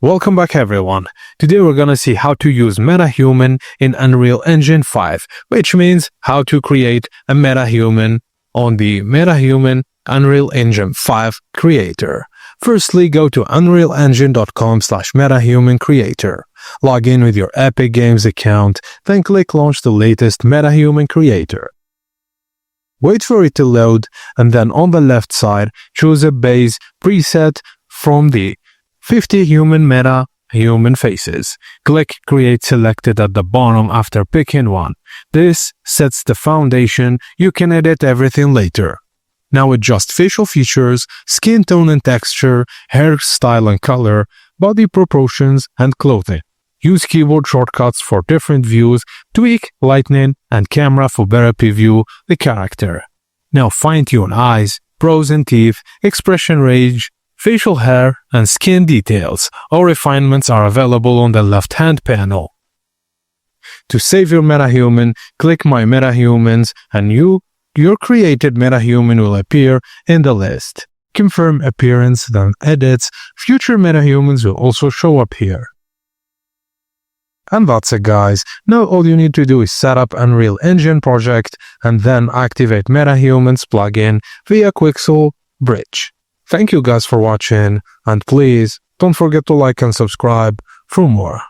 Welcome back everyone. Today we're gonna see how to use MetaHuman in Unreal Engine 5, which means how to create a MetaHuman on the MetaHuman Unreal Engine 5 Creator. Firstly, go to unrealengine.com/MetaHuman Creator. Log in with your Epic Games account, then click Launch the latest MetaHuman Creator. Wait for it to load, and then on the left side, choose a base preset from the 50 human MetaHuman faces. Click Create Selected at the bottom after picking one. This sets the foundation. You can edit everything later. Now adjust facial features, skin tone and texture, hairstyle and color, body proportions, and clothing. Use keyboard shortcuts for different views, tweak lighting and camera for better preview the character. Now fine-tune eyes, brows and teeth, expression range, facial hair, and skin details. All refinements are available on the left-hand panel. To save your MetaHuman, click My MetaHumans and your created MetaHuman will appear in the list. Confirm appearance, then edits. Future MetaHumans will also show up here. And that's it guys. Now all you need to do is set up Unreal Engine project and then activate MetaHumans plugin via Quixel Bridge. Thank you guys for watching, and please don't forget to like and subscribe for more.